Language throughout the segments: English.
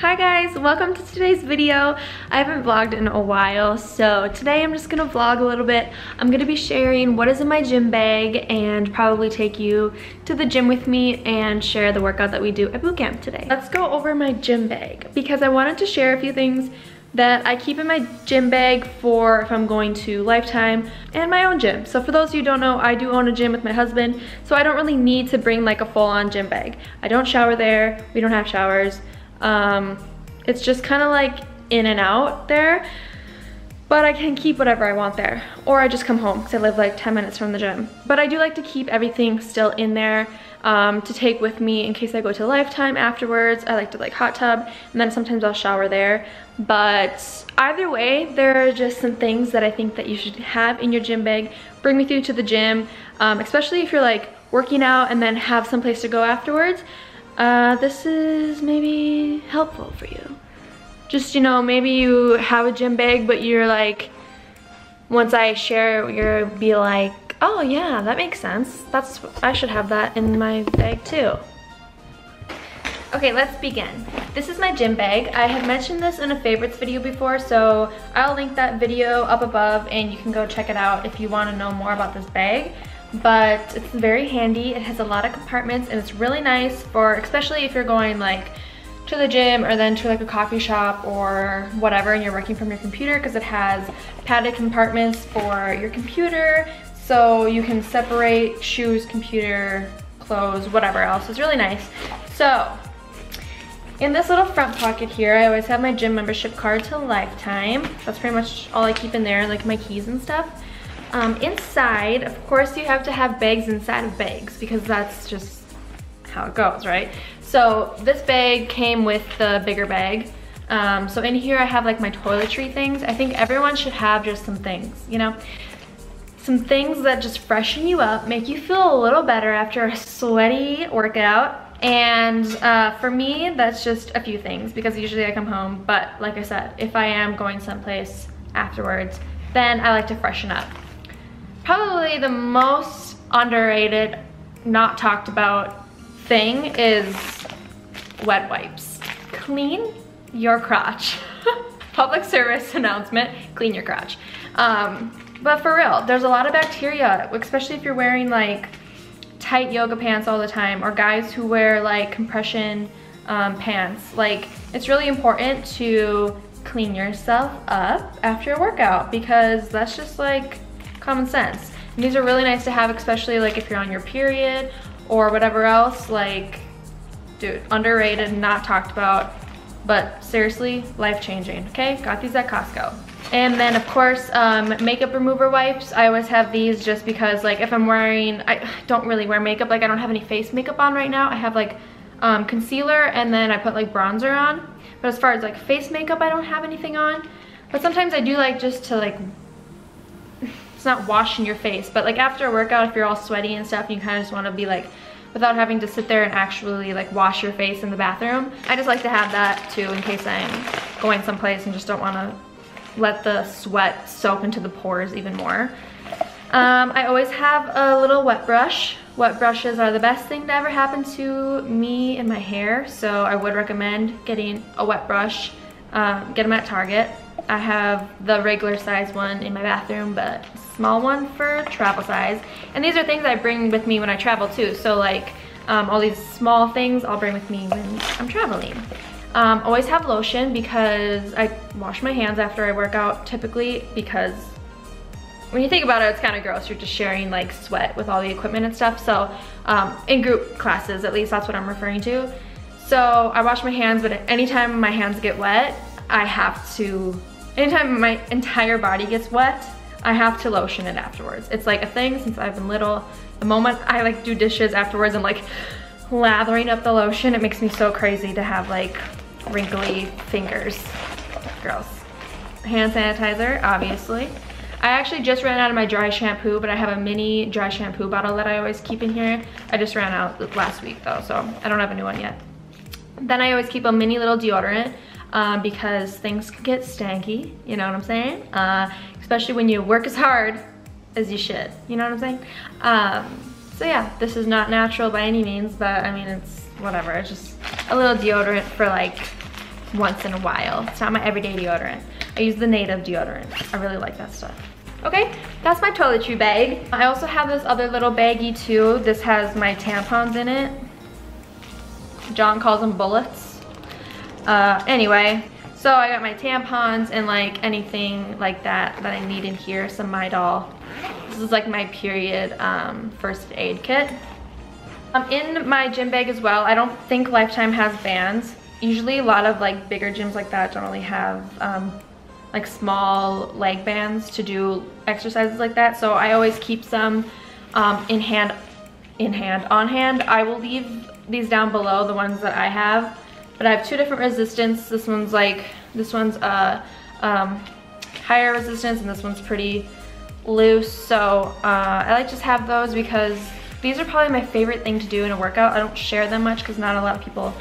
Hi guys, welcome to today's video. I haven't vlogged in a while, so today I'm just gonna vlog a little bit. I'm gonna be sharing what is in my gym bag and probably take you to the gym with me and share the workout that we do at boot camp today. Let's go over my gym bag because I wanted to share a few things that I keep in my gym bag for if I'm going to Lifetime and my own gym. So for those of you who don't know, I do own a gym with my husband, so I don't really need to bring like a full-on gym bag. I don't shower there, we don't have showers. It's just kind of like in and out there, but I can keep whatever I want there. Or I just come home because I live like 10 minutes from the gym. But I do like to keep everything still in there to take with me in case I go to Lifetime afterwards. I like to like hot tub and then sometimes I'll shower there. But either way, there are just some things that I think that you should have in your gym bag. Bring with you to the gym, especially if you're like working out and then have some place to go afterwards. This is maybe helpful for you. Just, you know, maybe you have a gym bag, but you're like, once I share, you'll be like, oh yeah, that makes sense. I should have that in my bag too. Okay, let's begin. This is my gym bag. I had mentioned this in a favorites video before, so I'll link that video up above and you can go check it out if you want to know more about this bag. But it's very handy. It has a lot of compartments and it's really nice for, especially if you're going like to the gym or then to like a coffee shop or whatever and you're working from your computer, because it has padded compartments for your computer so you can separate shoes, computer, clothes, whatever else. It's really nice. So in this little front pocket here, I always have my gym membership card to Lifetime. That's pretty much all I keep in there, like my keys and stuff. Inside, of course, you have to have bags inside of bags because that's just how it goes, right? So this bag came with the bigger bag. So in here I have like my toiletry things. I think everyone should have just some things, you know? Some things that just freshen you up, make you feel a little better after a sweaty workout. And for me, that's just a few things because usually I come home, but like I said, if I am going someplace afterwards, then I like to freshen up. Probably the most underrated, not talked about thing is wet wipes. Clean your crotch. Public service announcement, clean your crotch. But for real, there's a lot of bacteria, especially if you're wearing like tight yoga pants all the time or guys who wear like compression pants. Like, it's really important to clean yourself up after a workout because that's just like common sense. And these are really nice to have, especially like if you're on your period or whatever else. Like, dude, underrated, not talked about, but seriously, life-changing, okay? Got these at Costco. And then of course, makeup remover wipes. I always have these just because like if I'm wearing, I don't really wear makeup, like I don't have any face makeup on right now. I have like concealer and then I put like bronzer on. But as far as like face makeup, I don't have anything on. But sometimes I do like just to like, it's not washing your face, but like after a workout, if you're all sweaty and stuff, you kind of just want to be like, without having to sit there and actually like wash your face in the bathroom. I just like to have that too in case I'm going someplace and just don't want to let the sweat soak into the pores even more. I always have a little wet brush. Wet brushes are the best thing to ever happen to me and my hair, so I would recommend getting a wet brush. Get them at Target. I have the regular size one in my bathroom, but small one for travel size. And these are things I bring with me when I travel too. So like all these small things I'll bring with me when I'm traveling. Always have lotion because I wash my hands after I work out typically, because when you think about it, it's kind of gross. You're just sharing like sweat with all the equipment and stuff. So in group classes, at least that's what I'm referring to. So I wash my hands, but anytime my hands get wet, I have to, anytime my entire body gets wet, I have to lotion it afterwards. It's like a thing since I've been little. The moment I like do dishes afterwards, I'm like lathering up the lotion. It makes me so crazy to have like wrinkly fingers. Gross. Hand sanitizer, obviously. I actually just ran out of my dry shampoo, but I have a mini dry shampoo bottle that I always keep in here. I just ran out last week though, so I don't have a new one yet. Then I always keep a mini little deodorant because things can get stanky, you know what I'm saying? Especially when you work as hard as you should, you know what I'm saying? So yeah, this is not natural by any means, but I mean, it's whatever. It's just a little deodorant for like once in a while. It's not my everyday deodorant. I use the native deodorant. I really like that stuff. Okay, that's my toiletry bag. I also have this other little baggie too. This has my tampons in it. John calls them bullets. Anyway, so I got my tampons and like anything like that I need in here. Some Midol. This is like my period first aid kit. In my gym bag as well, I don't think Lifetime has bands. Usually a lot of like bigger gyms like that don't really have like small leg bands to do exercises like that. So I always keep some on hand. I will leave these down below, the ones that I have. But I have two different resistance. This one's higher resistance and this one's pretty loose. So I like to just have those because these are probably my favorite thing to do in a workout. I don't share them much because not a lot of people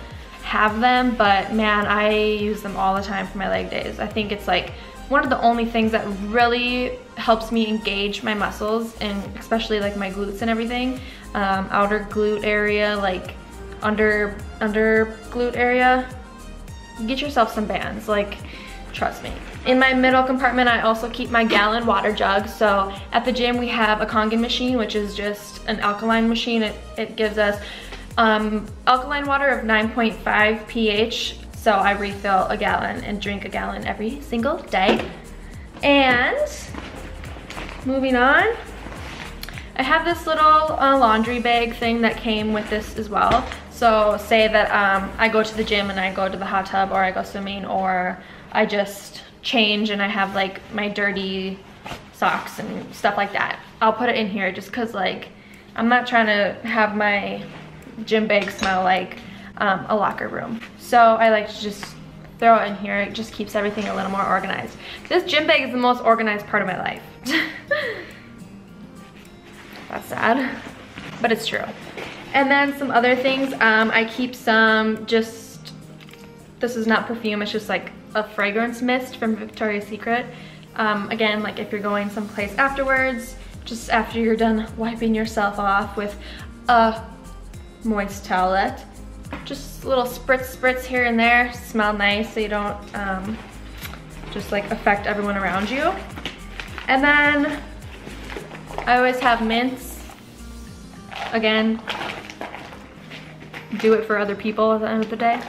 have them, but man, I use them all the time for my leg days. I think it's like one of the only things that really helps me engage my muscles, and especially like my glutes and everything. Outer glute area, like under glute area. Get yourself some bands, like trust me. In my middle compartment, I also keep my gallon water jug. So at the gym we have a Kangen machine, which is just an alkaline machine. It gives us alkaline water of 9.5 pH. So I refill a gallon and drink a gallon every single day. And moving on, I have this little laundry bag thing that came with this as well. So say that I go to the gym and I go to the hot tub, or I go swimming, or I just change and I have like my dirty socks and stuff like that. I'll put it in here just cause like I'm not trying to have my gym bag smell like a locker room. So I like to just throw it in here. It just keeps everything a little more organized. This gym bag is the most organized part of my life. That's sad, but it's true. And then some other things, I keep some just, this is not perfume, it's just like a fragrance mist from Victoria's Secret. Again, like if you're going someplace afterwards, just after you're done wiping yourself off with a moist towelette, just little spritz here and there, smell nice so you don't just like affect everyone around you. And then I always have mints. Again, do it for other people at the end of the day.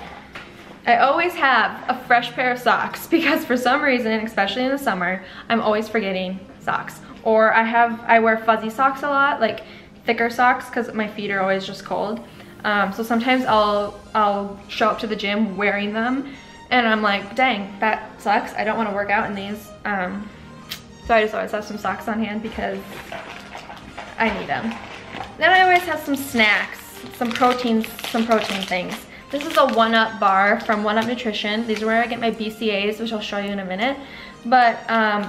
I always have a fresh pair of socks because for some reason, especially in the summer, I'm always forgetting socks. Or I wear fuzzy socks a lot, like thicker socks, because my feet are always just cold. So sometimes I'll show up to the gym wearing them and I'm like, dang, that sucks. I don't want to work out in these. So I just always have some socks on hand because I need them. Then I always have some snacks, some protein things. This is a 1-Up bar from 1-Up Nutrition. These are where I get my BCAAs, which I'll show you in a minute. But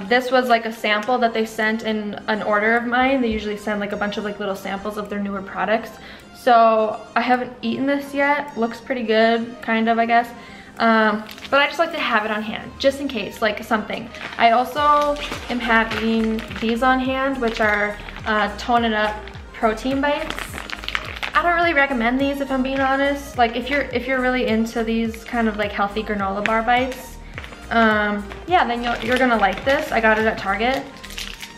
this was like a sample that they sent in an order of mine. They usually send like a bunch of like little samples of their newer products. So I haven't eaten this yet. Looks pretty good, kind of, I guess. But I just like to have it on hand, just in case, like something. I also am having these on hand, which are Tone It Up protein bites. I don't really recommend these if I'm being honest. Like if you're really into these kind of like healthy granola bar bites, yeah, then you're gonna like this. I got it at Target,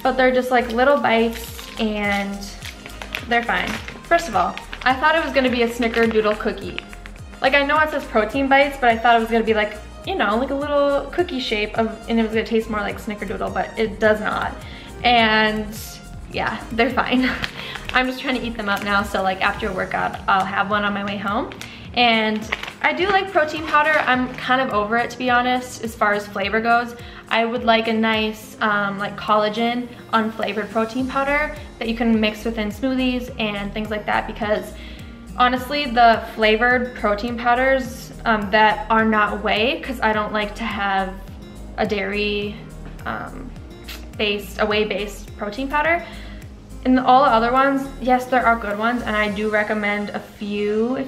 but they're just like little bites and they're fine. First of all, I thought it was gonna be a snickerdoodle cookie. Like I know it says protein bites, but I thought it was gonna be like, you know, like a little cookie shape and it was gonna taste more like snickerdoodle, but it does not. And yeah, they're fine. I'm just trying to eat them up now, so like after a workout, I'll have one on my way home. And I do like protein powder. I'm kind of over it, to be honest, as far as flavor goes. I would like a nice like collagen unflavored protein powder that you can mix within smoothies and things like that, because honestly, the flavored protein powders that are not whey, because I don't like to have a dairy whey-based protein powder. And all the other ones, yes, there are good ones, and I do recommend a few,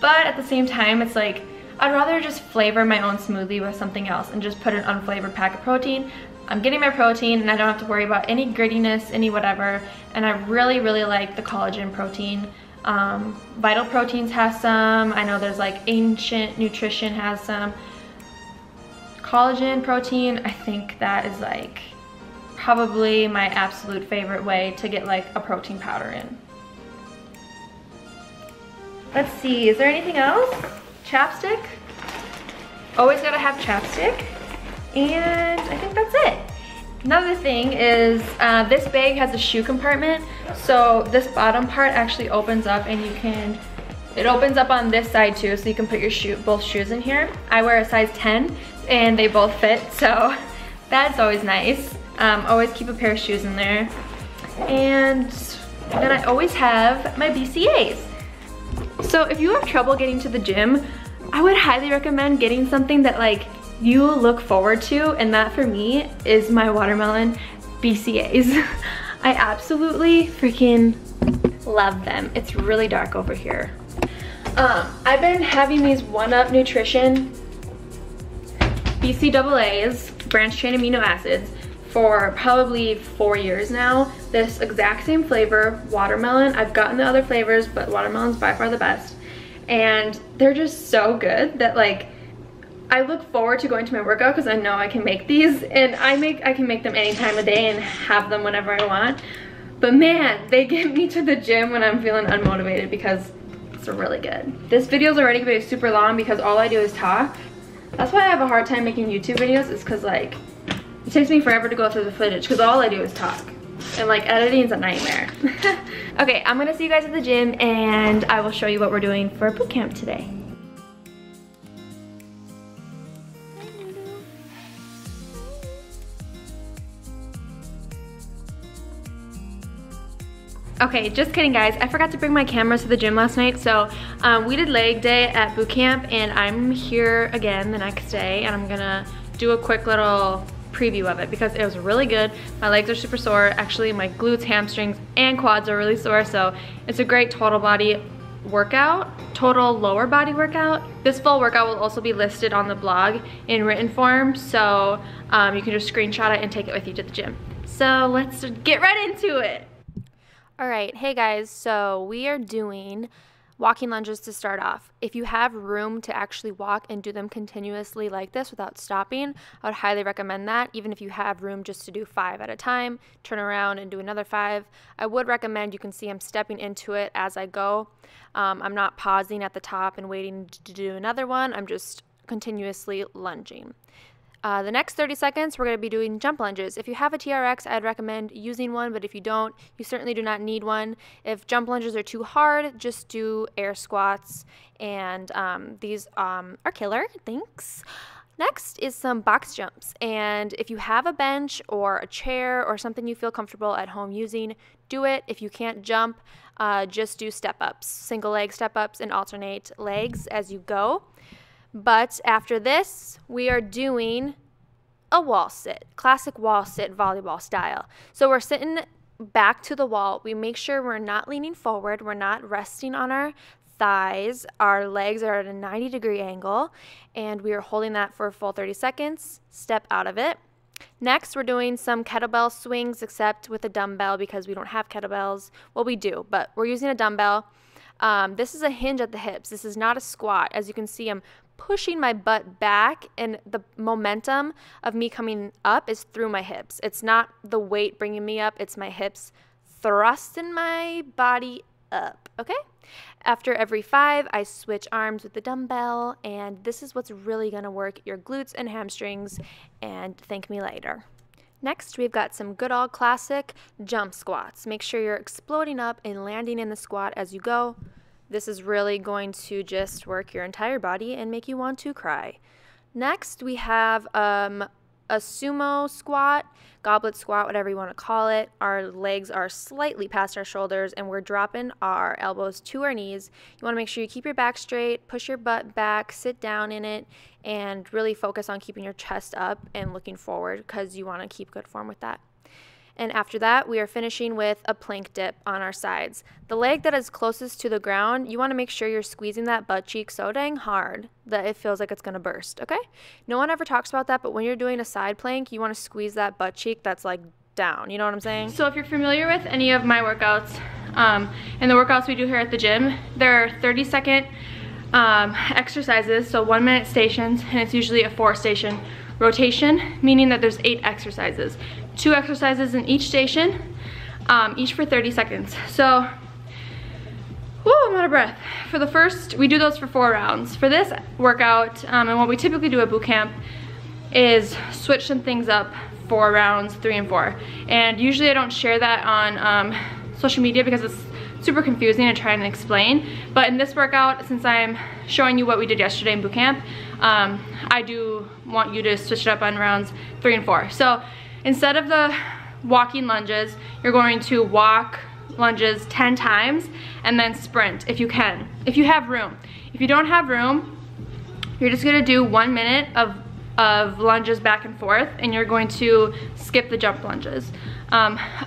but at the same time, it's like, I'd rather just flavor my own smoothie with something else and just put an unflavored pack of protein. I'm getting my protein and I don't have to worry about any grittiness, any whatever, and I really, really like the collagen protein Vital Proteins has some. I know there's like Ancient Nutrition has some. Collagen protein, I think that is like probably my absolute favorite way to get like a protein powder in. Let's see, is there anything else? Chapstick. Always gotta have chapstick. And I think that's it. Another thing is this bag has a shoe compartment. So this bottom part actually opens up and it opens up on this side too, so you can put your both shoes in here. I wear a size 10 and they both fit, so that's always nice. Always keep a pair of shoes in there. And then I always have my BCAAs. So if you have trouble getting to the gym, I would highly recommend getting something that like you look forward to, and that for me is my watermelon BCAAs. I absolutely freaking love them. It's really dark over here. I've been having these 1UP Nutrition BCAAs, branched chain amino acids, for probably 4 years now. This exact same flavor, watermelon. I've gotten the other flavors, but watermelon's by far the best. And they're just so good that like, I look forward to going to my workout because I know I can make these, and I can make them any time of day and have them whenever I want. But man, they get me to the gym when I'm feeling unmotivated because it's really good. This video's already gonna be super long because all I do is talk. That's why I have a hard time making YouTube videos, is because like, it takes me forever to go through the footage because all I do is talk. And like editing is a nightmare. Okay, I'm gonna see you guys at the gym and I will show you what we're doing for boot camp today. Okay, just kidding guys. I forgot to bring my camera to the gym last night. So we did leg day at boot camp and I'm here again the next day and I'm gonna do a quick little preview of it because it was really good. My legs are super sore. Actually, my glutes, hamstrings, and quads are really sore. So it's a great total body workout, total lower body workout. This full workout will also be listed on the blog in written form. So you can just screenshot it and take it with you to the gym. So let's get right into it. All right, hey guys, so we are doing walking lunges to start off. If you have room to actually walk and do them continuously like this without stopping, I would highly recommend that. Even if you have room just to do 5 at a time, turn around and do another 5. I would recommend, you can see I'm stepping into it as I go. I'm not pausing at the top and waiting to do another one. I'm just continuously lunging. The next 30 seconds, we're going to be doing jump lunges. If you have a TRX, I'd recommend using one, but if you don't, you certainly do not need one. If jump lunges are too hard, just do air squats, and these are killer, thanks. Next is some box jumps, and if you have a bench or a chair or something you feel comfortable at home using, do it. If you can't jump, just do step-ups, single leg step-ups, and alternate legs as you go. But after this, we are doing a wall sit, classic wall sit volleyball style. So we're sitting back to the wall. We make sure we're not leaning forward. We're not resting on our thighs. Our legs are at a 90-degree angle, and we are holding that for a full 30 seconds. Step out of it. Next, we're doing some kettlebell swings, except with a dumbbell because we don't have kettlebells. Well, we do, but we're using a dumbbell. This is a hinge at the hips. This is not a squat. As you can see, I'm pushing my butt back, and the momentum of me coming up is through my hips. It's not the weight bringing me up, it's my hips thrusting my body up, okay? After every 5, I switch arms with the dumbbell, and this is what's really gonna work your glutes and hamstrings, and thank me later. Next, we've got some good old classic jump squats. Make sure you're exploding up and landing in the squat as you go. This is really going to just work your entire body and make you want to cry. Next, we have a sumo squat, goblet squat, whatever you want to call it. Our legs are slightly past our shoulders and we're dropping our elbows to our knees. You want to make sure you keep your back straight, push your butt back, sit down in it, and really focus on keeping your chest up and looking forward because you want to keep good form with that. And after that, we are finishing with a plank dip on our sides. The leg that is closest to the ground, you want to make sure you're squeezing that butt cheek so dang hard that it feels like it's going to burst, okay? No one ever talks about that, but when you're doing a side plank, you want to squeeze that butt cheek that's like down, you know what I'm saying? So if you're familiar with any of my workouts, and the workouts we do here at the gym, they're 30-second exercises, so 1-minute stations, and it's usually a 4-station rotation, meaning that there's 8 exercises. 2 exercises in each station, each for 30 seconds. So, whoo, I'm out of breath. For the first, we do those for 4 rounds. For this workout, and what we typically do at boot camp, is switch some things up 4 rounds, 3 and 4. And usually I don't share that on social media because it's super confusing to try and explain. But in this workout, since I'm showing you what we did yesterday in boot camp, I do want you to switch it up on rounds 3 and 4. So instead of the walking lunges, you're going to walk lunges 10 times and then sprint if you can, if you have room. If you don't have room, you're just gonna do 1 minute of lunges back and forth, and you're going to skip the jump lunges.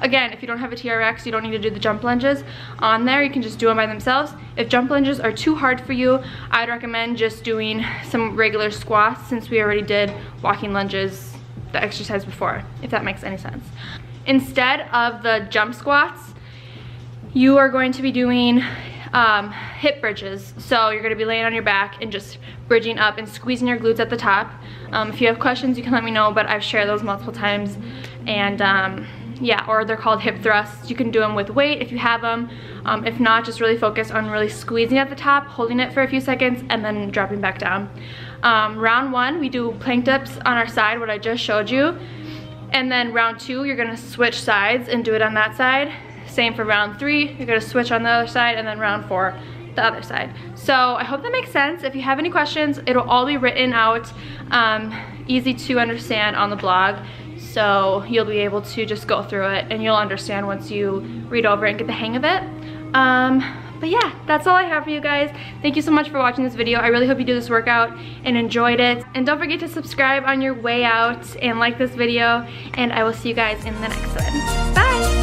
Again, if you don't have a TRX, you don't need to do the jump lunges on there. You can just do them by themselves. If jump lunges are too hard for you, I'd recommend just doing some regular squats, since we already did walking lunges, the exercise before, if that makes any sense. Instead of the jump squats, you are going to be doing hip bridges. So you're gonna be laying on your back and just bridging up and squeezing your glutes at the top. If you have questions, you can let me know, but I've shared those multiple times. And yeah, or they're called hip thrusts. You can do them with weight if you have them. If not, just really focus on really squeezing at the top, holding it for a few seconds, and then dropping back down. Round 1, we do plank dips on our side, what I just showed you. And then round 2, you're gonna switch sides and do it on that side. Same for round 3, you're gonna switch on the other side, and then round 4, the other side. So I hope that makes sense. If you have any questions, it'll all be written out, easy to understand on the blog. So you'll be able to just go through it and you'll understand once you read over it and get the hang of it. But yeah, that's all I have for you guys. Thank you so much for watching this video. I really hope you do this workout and enjoyed it. And don't forget to subscribe on your way out and like this video. And I will see you guys in the next one. Bye!